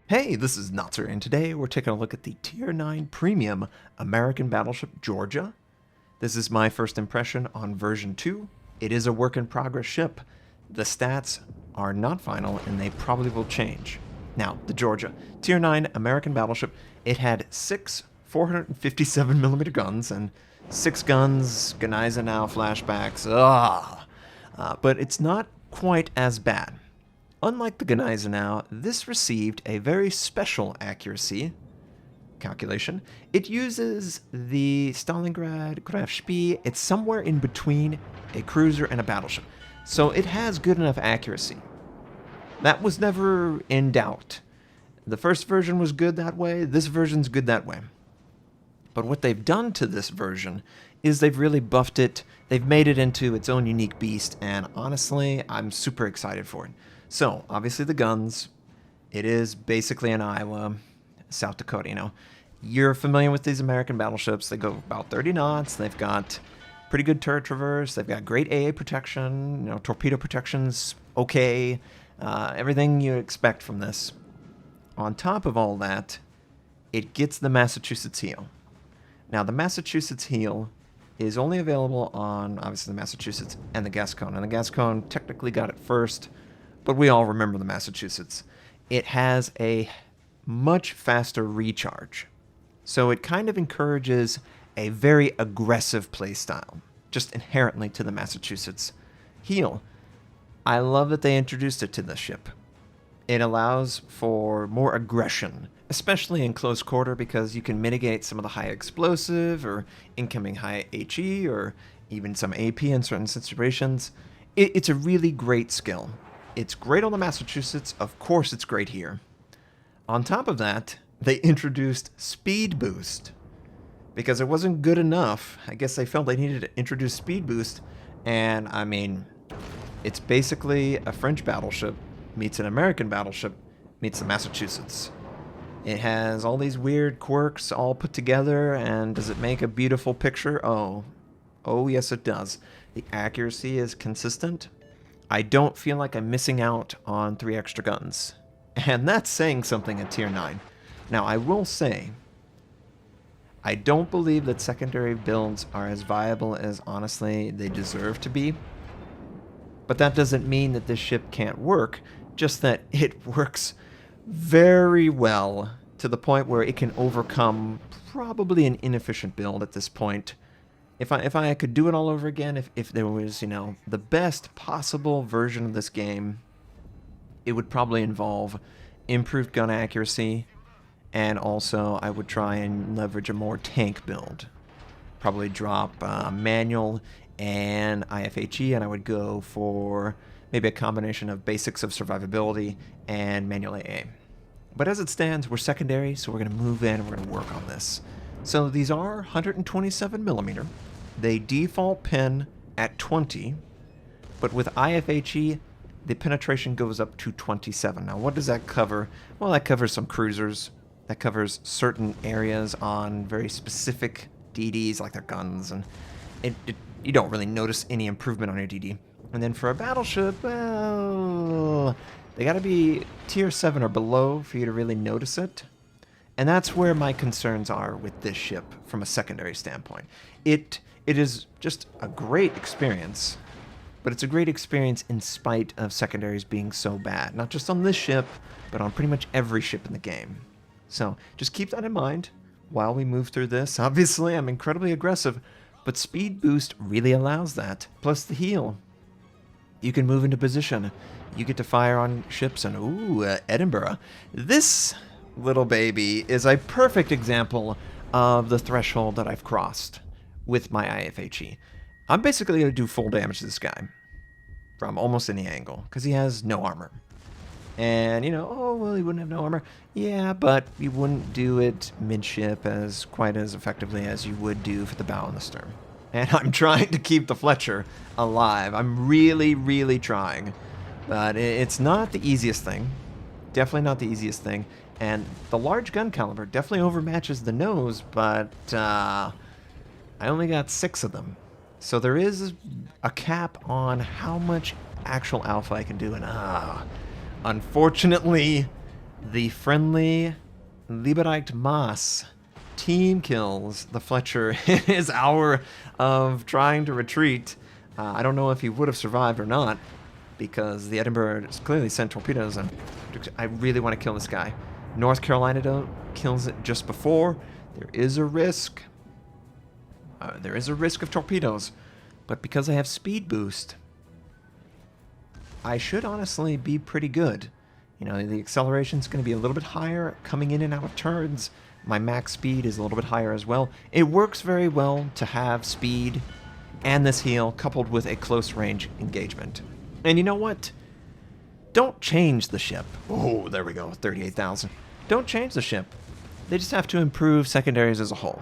Hey, this is Notser, and today we're taking a look at the Tier 9 Premium American Battleship Georgia. This is my first impression on version 2. It is a work in progress ship. The stats are not final, and they probably will change. Now, the Georgia, Tier 9 American Battleship, it had 6 457mm guns and 6 guns, Gneisenau flashbacks, but it's not quite as bad. Unlike the Gneisenau, this received a very special accuracy calculation. It uses the Stalingrad Graf Spee. It's somewhere in between a cruiser and a battleship. So it has good enough accuracy. That was never in doubt. The first version was good that way. This version's good that way. But what they've done to this version is they've really buffed it. They've made it into its own unique beast, and honestly, I'm super excited for it. So, obviously the guns, it is basically an Iowa, South Dakota, you know. You're familiar with these American battleships. They go about 30 knots. They've got pretty good turret traverse. They've got great AA protection, you know, torpedo protection's okay. Everything you expect from this. On top of all that, it gets the Massachusetts heel. Now, the Massachusetts heel is only available on, obviously, the Massachusetts and the Gascon. And the Gascon technically got it first, but we all remember the Massachusetts. It has a much faster recharge. So it kind of encourages a very aggressive playstyle, just inherently to the Massachusetts heel. I love that they introduced it to the ship. It allows for more aggression, especially in close quarter, because you can mitigate some of the high explosive or incoming high HE or even some AP in certain situations. It's a really great skill. It's great on the Massachusetts. Of course, it's great here. On top of that, they introduced speed boost because it wasn't good enough. I guess they felt they needed to introduce speed boost. And I mean, it's basically a French battleship meets an American battleship meets the Massachusetts. It has all these weird quirks all put together, and does it make a beautiful picture? Oh, yes it does. The accuracy is consistent. I don't feel like I'm missing out on 3 extra guns. And that's saying something at Tier 9. Now, I will say, I don't believe that secondary builds are as viable as, honestly, they deserve to be. But that doesn't mean that this ship can't work, just that it works very well to the point where it can overcome probably an inefficient build at this point. If I could do it all over again, if there was, you know, the best possible version of this game, it would probably involve improved gun accuracy, and also I would try and leverage a more tank build. Probably drop manual and IFHE, and I would go for maybe a combination of basics of survivability and manual AA. But as it stands, we're secondary, so we're going to move in and we're going to work on this. So these are 127mm. They default pin at 20, but with IFHE, the penetration goes up to 27. Now, what does that cover? Well, that covers some cruisers. That covers certain areas on very specific DDs, like their guns, and you don't really notice any improvement on your DD. And then for a battleship, well, they gotta be Tier 7 or below for you to really notice it. And that's where my concerns are with this ship from a secondary standpoint. It is just a great experience, but it's a great experience in spite of secondaries being so bad. Not just on this ship, but on pretty much every ship in the game. So just keep that in mind while we move through this. Obviously, I'm incredibly aggressive, but speed boost really allows that. Plus the heel. You can move into position. You get to fire on ships, and ooh, Edinburgh. This little baby is a perfect example of the threshold that I've crossed with my IFHE. I'm basically going to do full damage to this guy from almost any angle, because he has no armor. And, you know, oh, well, he wouldn't have no armor. Yeah, but you wouldn't do it midship as quite as effectively as you would do for the bow and the stern. And I'm trying to keep the Fletcher alive. I'm really, really trying. But it's not the easiest thing. Definitely not the easiest thing. And the large gun caliber definitely overmatches the nose, but I only got 6 of them. So there is a cap on how much actual alpha I can do. And unfortunately, The friendly Liberite Maas team kills the Fletcher in his hour of trying to retreat. I don't know if he would have survived or not, because the Edinburgh clearly sent torpedoes, and I really want to kill this guy. North Carolina, though, kills it just before. There is a risk. There is a risk of torpedoes, but because I have speed boost, I should honestly be pretty good. You know, the acceleration is going to be a little bit higher coming in and out of turns. My max speed is a little bit higher as well. It works very well to have speed and this heal coupled with a close range engagement. And you know what? Don't change the ship. Oh, there we go, 38,000. Don't change the ship. They just have to improve secondaries as a whole.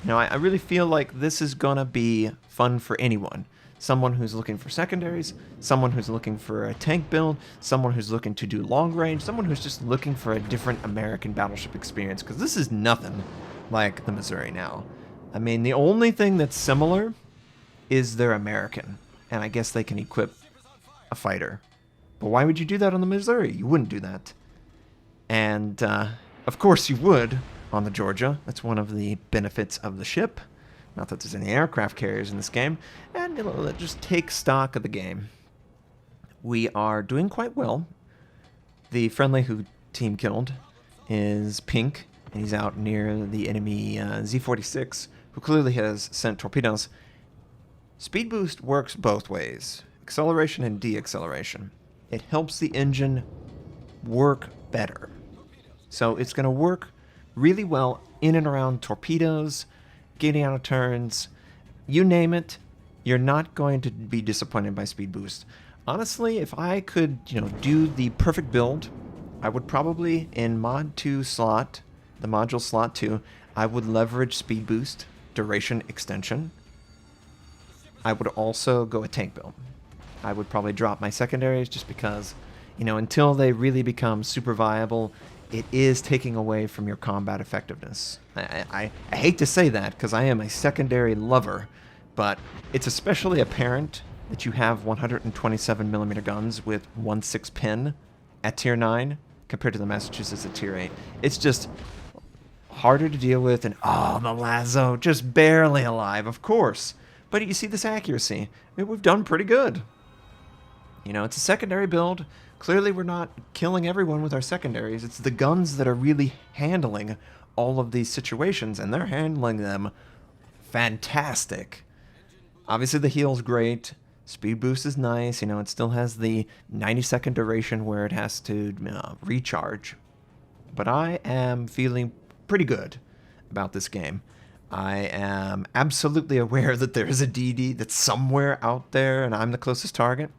Now, I really feel like this is going to be fun for anyone. Someone who's looking for secondaries, someone who's looking for a tank build, someone who's looking to do long range, someone who's just looking for a different American battleship experience, because this is nothing like the Missouri now. I mean, the only thing that's similar is they're American, and I guess they can equip a fighter. But why would you do that on the Missouri? You wouldn't do that. And, of course you would on the Georgia. That's one of the benefits of the ship. Not that there's any aircraft carriers in this game. And let's just take stock of the game. We are doing quite well. The friendly who team killed is pink, and he's out near the enemy Z-46, who clearly has sent torpedoes. Speed boost works both ways, acceleration and de-acceleration. It helps the engine work better. So it's going to work really well in and around torpedoes, getting out of turns, you name it. You're not going to be disappointed by speed boost. Honestly, if I could, do the perfect build, I would probably, in mod 2 slot, the module slot 2, I would leverage speed boost, duration extension. I would also go a tank build. I would probably drop my secondaries just because, until they really become super viable, it is taking away from your combat effectiveness. I hate to say that because I am a secondary lover, but it's especially apparent that you have 127mm guns with 1.6 pin at tier 9 compared to the Massachusetts at tier 8. It's just harder to deal with, and the Lazo, just barely alive, of course. But you see this accuracy. We've done pretty good. It's a secondary build. Clearly we're not killing everyone with our secondaries. It's the guns that are really handling all of these situations, and they're handling them fantastic. Obviously the heal's great. Speed boost is nice. It still has the 90-second duration where it has to recharge. But I am feeling pretty good about this game. I am absolutely aware that there is a DD that's somewhere out there, and I'm the closest target.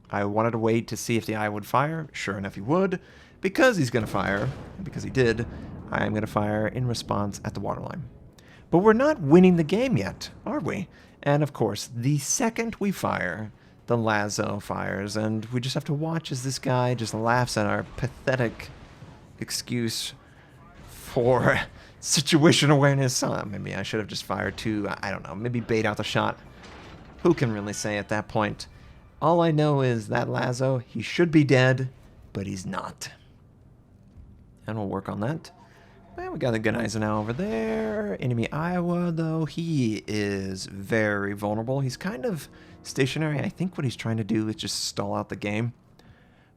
I wanted to wait to see if the eye would fire. Sure enough, he would. Because he's going to fire, and because he did, I am going to fire in response at the waterline. But we're not winning the game yet, are we? And of course, the second we fire, the Lazo fires, and we just have to watch as this guy just laughs at our pathetic excuse for situation awareness. Maybe I should have just fired too. I don't know. Maybe bait out the shot. Who can really say at that point? All I know is that Lazo, he should be dead, but he's not. And we'll work on that. Well, we got the Gun Eisenhower over there. Enemy Iowa, though, he is very vulnerable. He's kind of stationary. I think what he's trying to do is just stall out the game.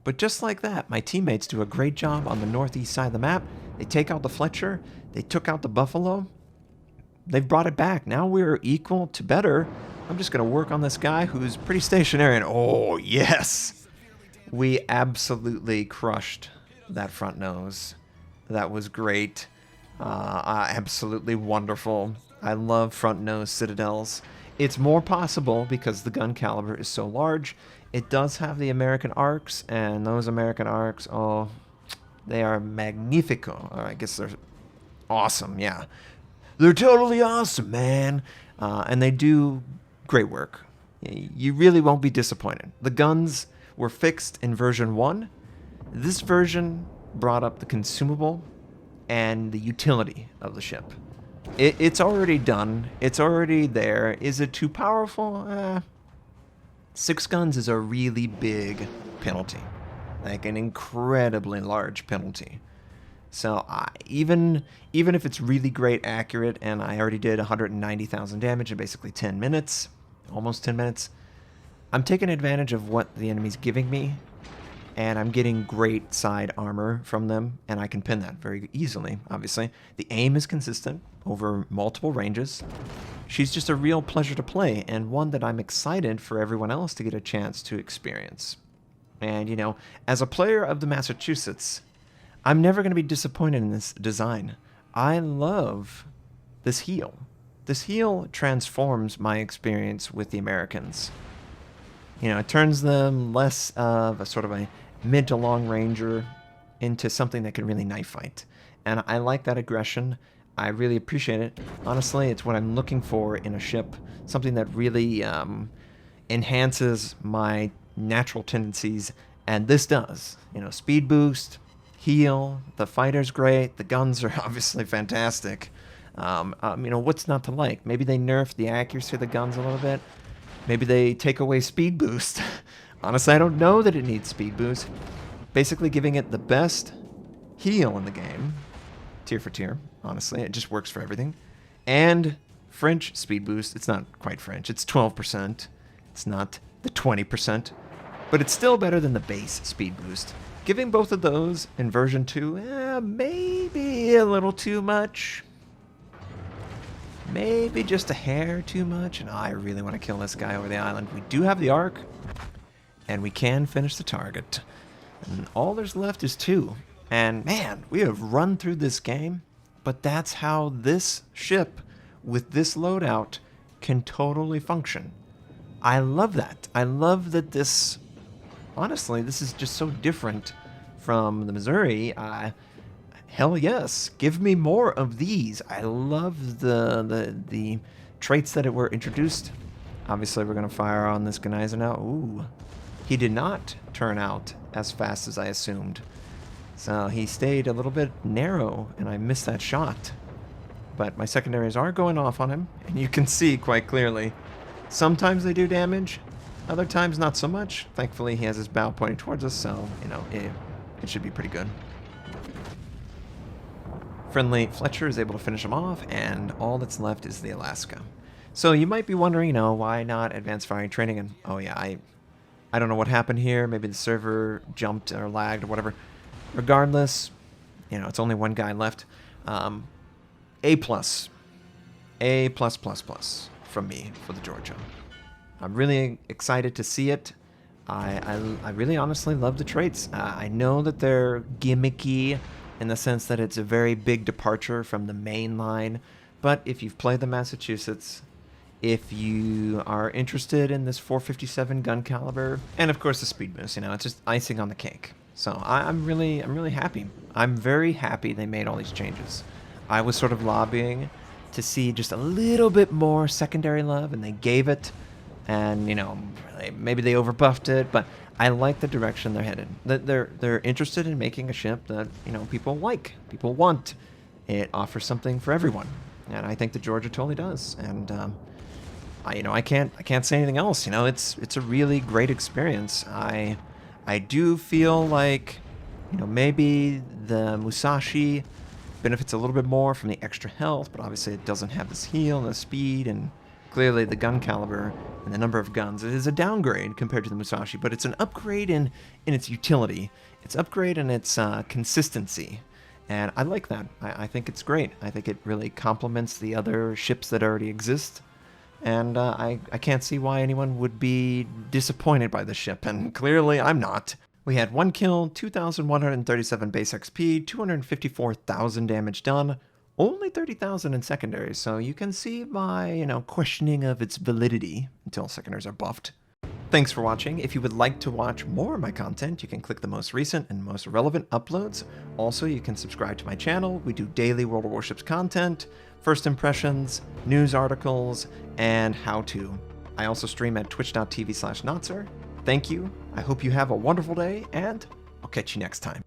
But just like that, my teammates do a great job on the northeast side of the map. They take out the Fletcher. They took out the Buffalo. They've brought it back. Now we're equal to better. I'm just going to work on this guy who's pretty stationary, and oh, yes! We absolutely crushed that front nose. That was great. Absolutely wonderful. I love front nose citadels. It's more possible because the gun caliber is so large. It does have the American arcs, and those American arcs, they are magnifico. Or I guess they're awesome, yeah. They're totally awesome, man. And they do great work. You really won't be disappointed. The guns were fixed in version 1. This version brought up the consumable and the utility of the ship. It's already done. It's already there. Is it too powerful? 6 guns is a really big penalty. like an incredibly large penalty. So even if it's really great accurate, and I already did 190,000 damage in basically 10 minutes, almost 10 minutes, I'm taking advantage of what the enemy's giving me, and I'm getting great side armor from them, and I can pin that very easily, obviously. The aim is consistent over multiple ranges. She's just a real pleasure to play, and one that I'm excited for everyone else to get a chance to experience. And, you know, as a player of the Massachusetts, I'm never going to be disappointed in this design. I love this heel. This heel transforms my experience with the Americans. You know, it turns them less of a sort of a mid to long ranger into something that can really knife fight. And I like that aggression. I really appreciate it. Honestly, it's what I'm looking for in a ship. Something that really enhances my natural tendencies. And this does. You know, speed boost, heal, the fighter's great, the guns are obviously fantastic. You know, what's not to like? Maybe they nerf the accuracy of the guns a little bit. Maybe they take away speed boost. Honestly, I don't know that it needs speed boost. Basically giving it the best heal in the game. Tier for tier, honestly. It just works for everything. And French speed boost. It's not quite French. It's 12%. It's not the 20%. But it's still better than the base speed boost. Giving both of those in version 2, maybe a little too much. Maybe just a hair too much, and I really want to kill this guy over the island. We do have the arc, and we can finish the target. And all there's left is 2. And man, we have run through this game, but that's how this ship with this loadout can totally function. I love that. I love that this, honestly, this is just so different from the Missouri. Hell yes, give me more of these. I love the traits that were introduced. Obviously, we're going to fire on this Genizer now. Ooh, he did not turn out as fast as I assumed. So he stayed a little bit narrow, and I missed that shot. But my secondaries are going off on him, and you can see quite clearly. Sometimes they do damage, other times not so much. Thankfully, he has his bow pointing towards us, so, you know, it should be pretty good. Friendly Fletcher is able to finish him off, and all that's left is the Alaska. So you might be wondering, you know, why not advanced firing training? And oh yeah, I don't know what happened here. Maybe the server jumped or lagged or whatever. Regardless, you know, it's only one guy left. A plus from me for the Georgia. I'm really excited to see it. I really honestly love the traits. I know that they're gimmicky in the sense that it's a very big departure from the main line, but if you've played the Massachusetts, if you are interested in this 457 gun caliber, and of course the speed boost, you know, it's just icing on the cake. So I'm really happy. I'm very happy they made all these changes. I was sort of lobbying to see just a little bit more secondary love, and they gave it. And, you know, maybe they overbuffed it, but I like the direction they're headed. They're interested in making a ship that, you know, people like, people want. It offers something for everyone, and I think the Georgia totally does. And I can't say anything else. You know, it's a really great experience. I do feel like, you know, maybe the Musashi benefits a little bit more from the extra health, but obviously it doesn't have this heal and the speed, and clearly the gun caliber and the number of guns. It is a downgrade compared to the Musashi, but it's an upgrade in its utility. It's upgrade in its consistency, and I like that. I think it's great. I think it really complements the other ships that already exist, and I can't see why anyone would be disappointed by the ship, and clearly I'm not. We had 1 kill, 2,137 base XP, 254,000 damage done, only 30,000 in secondaries, so you can see my, you know, questioning of its validity until secondaries are buffed. Thanks for watching. If you would like to watch more of my content, you can click the most recent and most relevant uploads. Also, you can subscribe to my channel. We do daily World of Warships content, first impressions, news articles, and how-to. I also stream at twitch.tv/notser. Thank you. I hope you have a wonderful day, and I'll catch you next time.